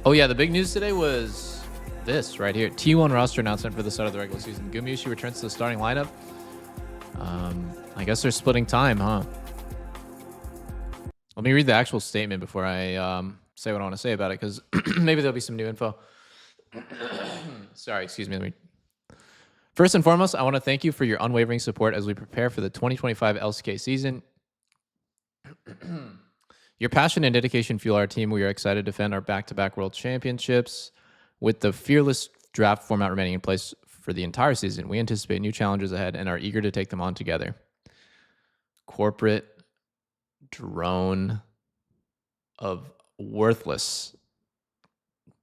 Oh yeah, the big news today was this right here. T1 roster announcement for the start of the regular season. Gumayusi returns to the starting lineup. I guess they're splitting time, huh? Let me read the actual statement before I say what I want to say about it, because maybe there'll be some new info. Sorry, excuse me. First and foremost, I want to thank you for your unwavering support as we prepare for the 2025 LCK season. Your passion and dedication fuel our team. We are excited to defend our back-to-back world championships. With the fearless draft format remaining in place for the entire season, we anticipate new challenges ahead and are eager to take them on together. Corporate drone of worthless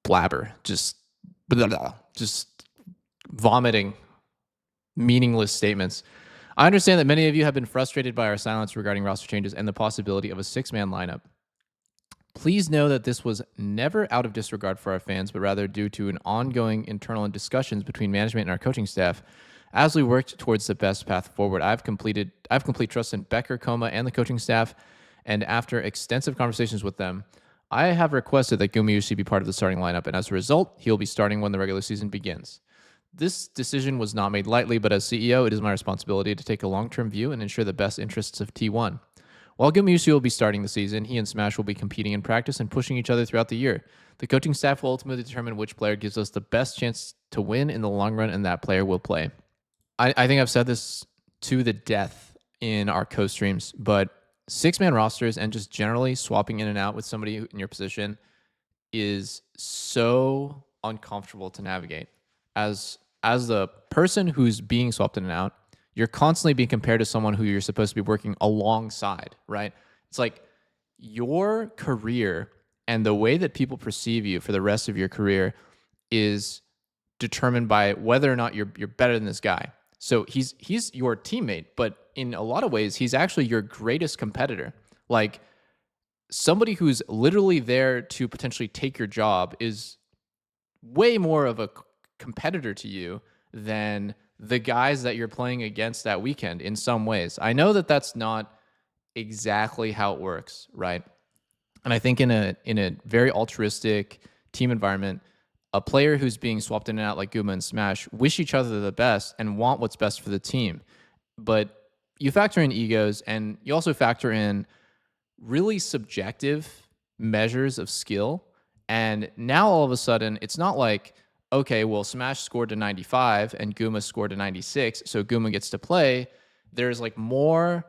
blabber, just vomiting meaningless statements. I understand that many of you have been frustrated by our silence regarding roster changes and the possibility of a 6-man lineup. Please know that this was never out of disregard for our fans, but rather due to an ongoing internal discussions between management and our coaching staff. As we worked towards the best path forward, I have complete trust in Becker, Coma, and the coaching staff, and after extensive conversations with them, I have requested that Gumayusi be part of the starting lineup, and as a result, he'll be starting when the regular season begins. This decision was not made lightly, but as CEO, it is my responsibility to take a long-term view and ensure the best interests of T1. While Gumayusi will be starting the season, he and Smash will be competing in practice and pushing each other throughout the year. The coaching staff will ultimately determine which player gives us the best chance to win in the long run, and that player will play. I think I've said this to the death in our co-streams, but 6-man rosters and just generally swapping in and out with somebody in your position is so uncomfortable to navigate. As the person who's being swapped in and out, you're constantly being compared to someone who you're supposed to be working alongside, right? It's like your career and the way that people perceive you for the rest of your career is determined by whether or not you're better than this guy. So he's your teammate, but in a lot of ways, he's actually your greatest competitor. Like, somebody who's literally there to potentially take your job is way more of a competitor to you than the guys that you're playing against that weekend in some ways. I know that that's not exactly how it works, right? And I think in a very altruistic team environment, a player who's being swapped in and out like Guma and Smash wish each other the best and want what's best for the team. But you factor in egos, and you also factor in really subjective measures of skill. And now all of a sudden, it's not like, okay, well, Smash scored to 95 and Guma scored to 96, so Guma gets to play. There's like more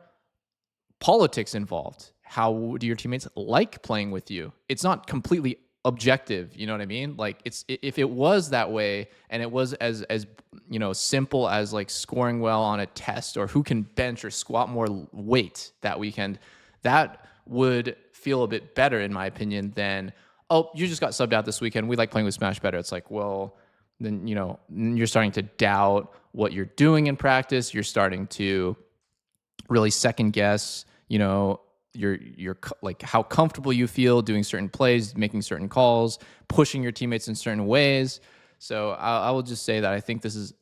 politics involved. How do your teammates like playing with you? It's not completely objective, you know what I mean? Like, if it was that way and it was as simple as like scoring well on a test or who can bench or squat more weight that weekend, that would feel a bit better in my opinion than, oh, you just got subbed out this weekend, we like playing with Smash better. It's like, well, then you're starting to doubt what you're doing in practice. You're starting to really second guess your like how comfortable you feel doing certain plays, making certain calls, pushing your teammates in certain ways. So I will just say that I think this is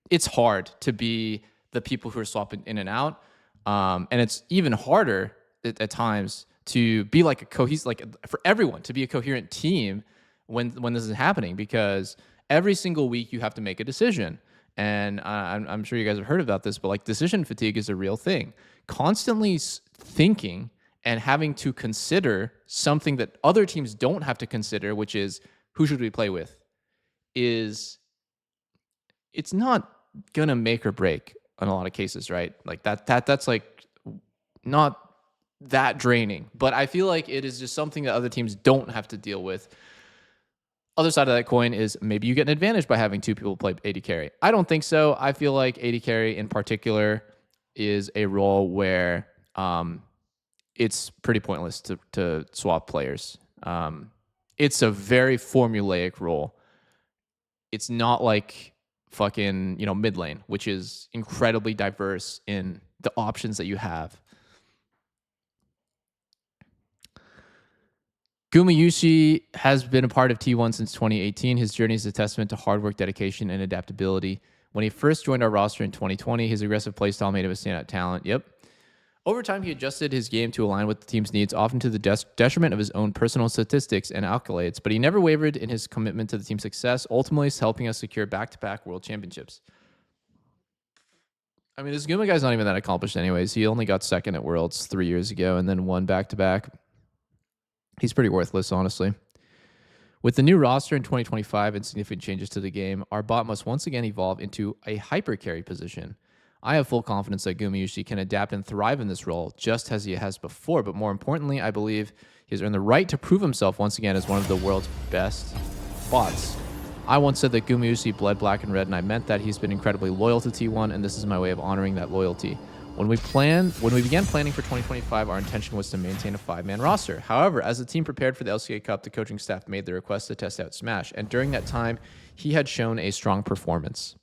it's hard to be the people who are swapping in and out. And it's even harder at times to be like for everyone to be a coherent team when this is happening, because every single week you have to make a decision. And I'm sure you guys have heard about this, but like decision fatigue is a real thing. Constantly thinking and having to consider something that other teams don't have to consider, which is who should we play with, it's not gonna make or break in a lot of cases, right? Like that's like not that draining, but I feel like it is just something that other teams don't have to deal with. Other side of that coin is maybe you get an advantage by having two people play AD carry. I don't think so. I feel like AD carry in particular is a role where it's pretty pointless to swap players. It's a very formulaic role. It's not like fucking mid lane, which is incredibly diverse in the options that you have. Gumayusi has been a part of T1 since 2018. His journey is a testament to hard work, dedication, and adaptability. When he first joined our roster in 2020, his aggressive playstyle made him a standout talent. Yep. Over time, he adjusted his game to align with the team's needs, often to the detriment of his own personal statistics and accolades, but he never wavered in his commitment to the team's success, ultimately helping us secure back-to-back world championships. I mean, this Guma guy's not even that accomplished anyways. He only got second at Worlds 3 years ago and then won back-to-back. He's pretty worthless, honestly. With the new roster in 2025 and significant changes to the game, our bot must once again evolve into a hyper carry position. I have full confidence that Gumayusi can adapt and thrive in this role, just as he has before, but more importantly, I believe he has earned the right to prove himself once again as one of the world's best bots. I once said that Gumayusi bled black and red, and I meant that. He's been incredibly loyal to T1, and this is my way of honoring that loyalty. When we began planning for 2025, our intention was to maintain a 5-man roster. However, as the team prepared for the LCK Cup, the coaching staff made the request to test out Smash, and during that time, he had shown a strong performance.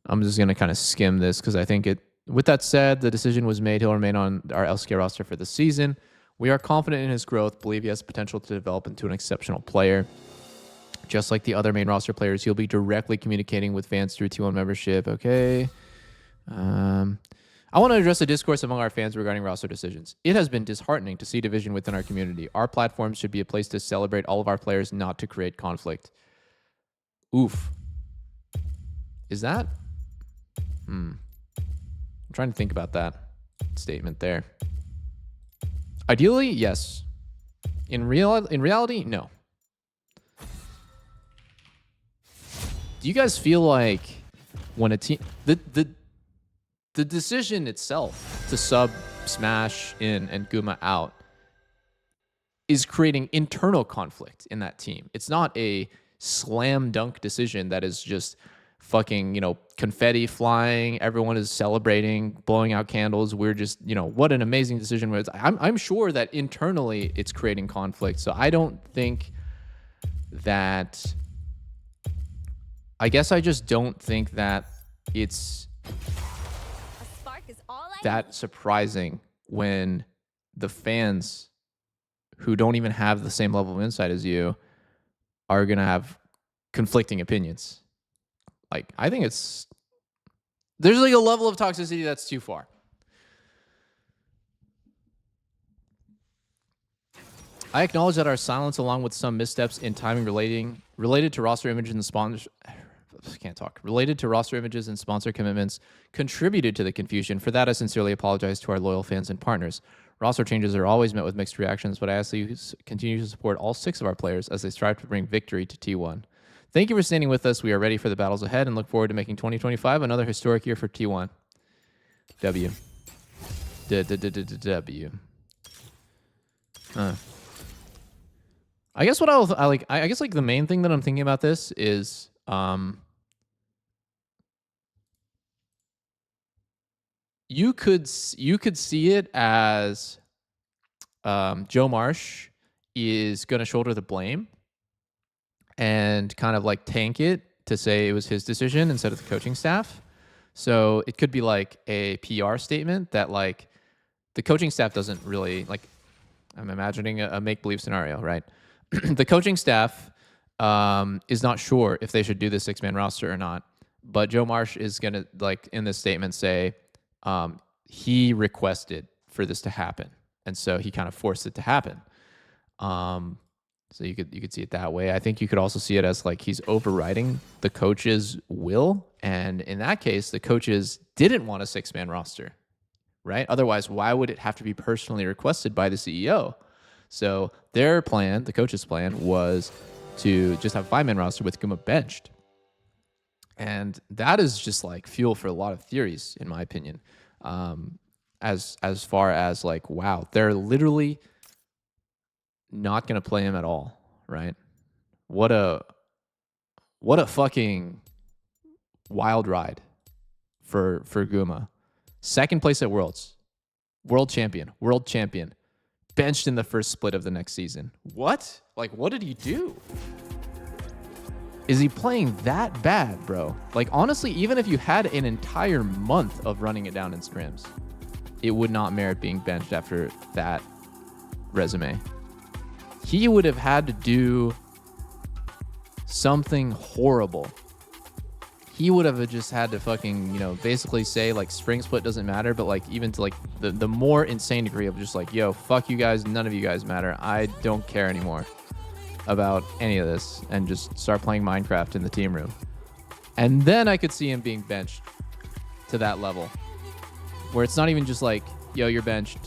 I'm just going to kind of skim this because I think with that said, the decision was made. He'll remain on our LCK roster for the season. We are confident in his growth, believe he has potential to develop into an exceptional player. Just like the other main roster players, he'll be directly communicating with fans through T1 membership. Okay. I want to address the discourse among our fans regarding roster decisions. It has been disheartening to see division within our community. Our platforms should be a place to celebrate all of our players, not to create conflict. Oof. Is that? I'm trying to think about that statement there. Ideally, yes. In reality, no. Do you guys feel like when a team the decision itself to sub Smash in and Guma out is creating internal conflict in that team? It's not a slam dunk decision that is just fucking, confetti flying, everyone is celebrating, blowing out candles. We're just, what an amazing decision. I'm sure that internally it's creating conflict. So I don't think that, I guess I just don't think that it's that surprising when the fans who don't even have the same level of insight as you are going to have conflicting opinions. Like, I think there's like a level of toxicity that's too far. I acknowledge that our silence, along with some missteps in timing related to roster images and sponsors, related to roster images and sponsor commitments, contributed to the confusion. For that, I sincerely apologize to our loyal fans and partners. Roster changes are always met with mixed reactions, but I ask that you continue to support all 6 of our players as they strive to bring victory to T1. Thank you for standing with us. We are ready for the battles ahead and look forward to making 2025 another historic year for T1. W. W. I guess I guess the main thing that I'm thinking about this is you could see it as Joe Marsh is going to shoulder the blame and kind of like tank it to say it was his decision instead of the coaching staff. So it could be like a PR statement that like the coaching staff doesn't really like. I'm imagining a make-believe scenario, right? The coaching staff is not sure if they should do the 6-man roster or not, but Joe Marsh is going to like in this statement say he requested for this to happen. And so he kind of forced it to happen. So you could see it that way. I think you could also see it as like he's overriding the coach's will. And in that case, the coaches didn't want a 6-man roster, right? Otherwise, why would it have to be personally requested by the CEO? So their plan, the coach's plan, was to just have a 5-man roster with Guma benched. And that is just like fuel for a lot of theories, in my opinion. As far as like, wow, they're literally not going to play him at all, right? What a fucking wild ride for Guma. 2nd place at Worlds. World champion. Benched in the first split of the next season. What? Like, what did he do? Is he playing that bad, bro? Like, honestly, even if you had an entire month of running it down in scrims, it would not merit being benched after that resume. He would have had to do something horrible he would have just had to fucking, you know, basically say like spring split doesn't matter, but like even to like the more insane degree of just like, yo, fuck you guys, none of you guys matter. I don't care anymore about any of this, and just start playing Minecraft in the team room. And then I could see him being benched to that level where it's not even just like, yo, you're benched,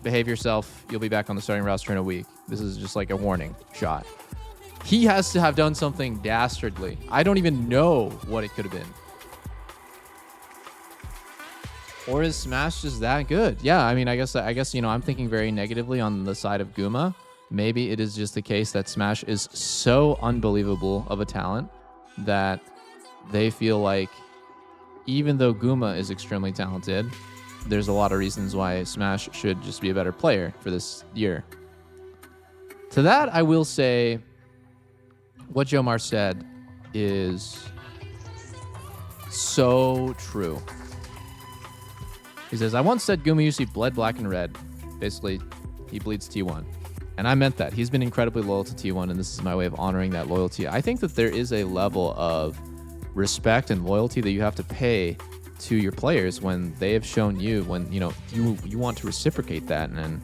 behave yourself, you'll be back on the starting roster in a week. This is just like a warning shot. He has to have done something dastardly. I don't even know what it could have been. Or is Smash just that good? Yeah, I mean, I guess you know, I'm thinking very negatively on the side of Guma. Maybe it is just the case that Smash is so unbelievable of a talent that they feel like even though Guma is extremely talented, there's a lot of reasons why Smash should just be a better player for this year. To that, I will say what Jomar said is so true. He says, I once said Gumayusi bled black and red. Basically, he bleeds T1. And I meant that. He's been incredibly loyal to T1, and this is my way of honoring that loyalty. I think that there is a level of respect and loyalty that you have to pay to your players when they have shown you, when you know you want to reciprocate that. And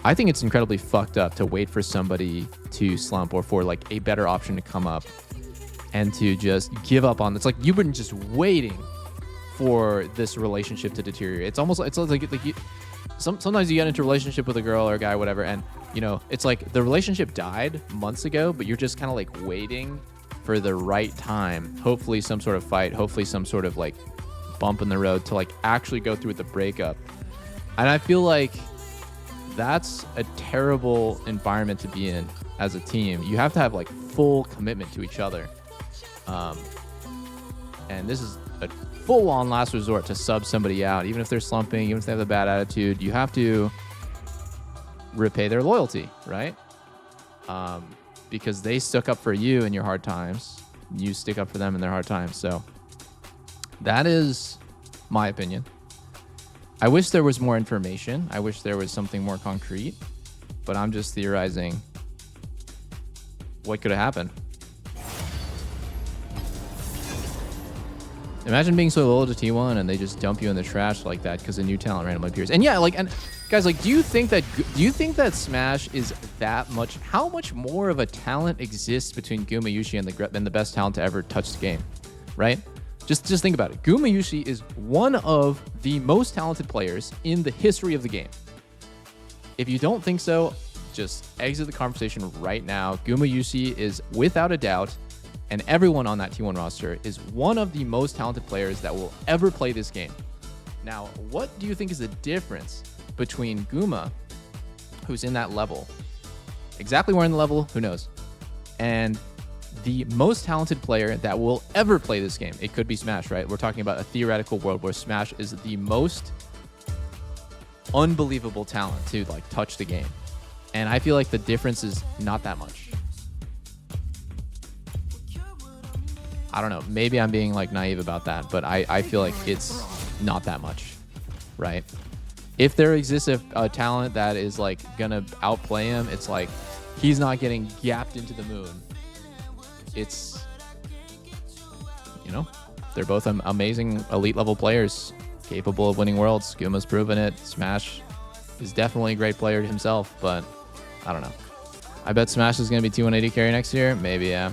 I think it's incredibly fucked up to wait for somebody to slump or for like a better option to come up and to just give up on. It's like you've been just waiting for this relationship to deteriorate. It's almost like you, sometimes you get into a relationship with a girl or a guy, whatever, and you know it's like the relationship died months ago, but you're just kind of like waiting for the right time. Hopefully some sort of fight, hopefully some sort of like bump in the road to like actually go through with the breakup. And I feel like that's a terrible environment to be in as a team. You have to have like full commitment to each other. And this is a full-on last resort to sub somebody out, even if they're slumping, even if they have a bad attitude. You have to repay their loyalty, right? Because they stuck up for you in your hard times. You stick up for them in their hard times. So that is my opinion. I wish there was more information. I wish there was something more concrete, but I'm just theorizing what could have happened. Imagine being so loyal to T1 and they just dump you in the trash like that because a new talent randomly appears. And yeah, like, and guys, like, do you think that Smash is that much? How much more of a talent exists between Gumayusi and the best talent to ever touch the game, right? Just think about it. Gumayusi is one of the most talented players in the history of the game. If you don't think so, just exit the conversation right now. Gumayusi is without a doubt, and everyone on that T1 roster is one of the most talented players that will ever play this game. Now, what do you think is the difference between Guma, who's in that level, exactly where in the level, who knows, and the most talented player that will ever play this game? It could be Smash, right? We're talking about a theoretical world where Smash is the most unbelievable talent to like touch the game. And I feel like the difference is not that much. I don't know. Maybe I'm being like naive about that, but I feel like it's not that much, right? If there exists a talent that is like gonna outplay him, it's like he's not getting gapped into the moon. It's, you know, they're both amazing elite level players capable of winning worlds. Guma's proven it. Smash is definitely a great player himself, but I don't know. I bet Smash is going to be T180 carry next year. Maybe, yeah.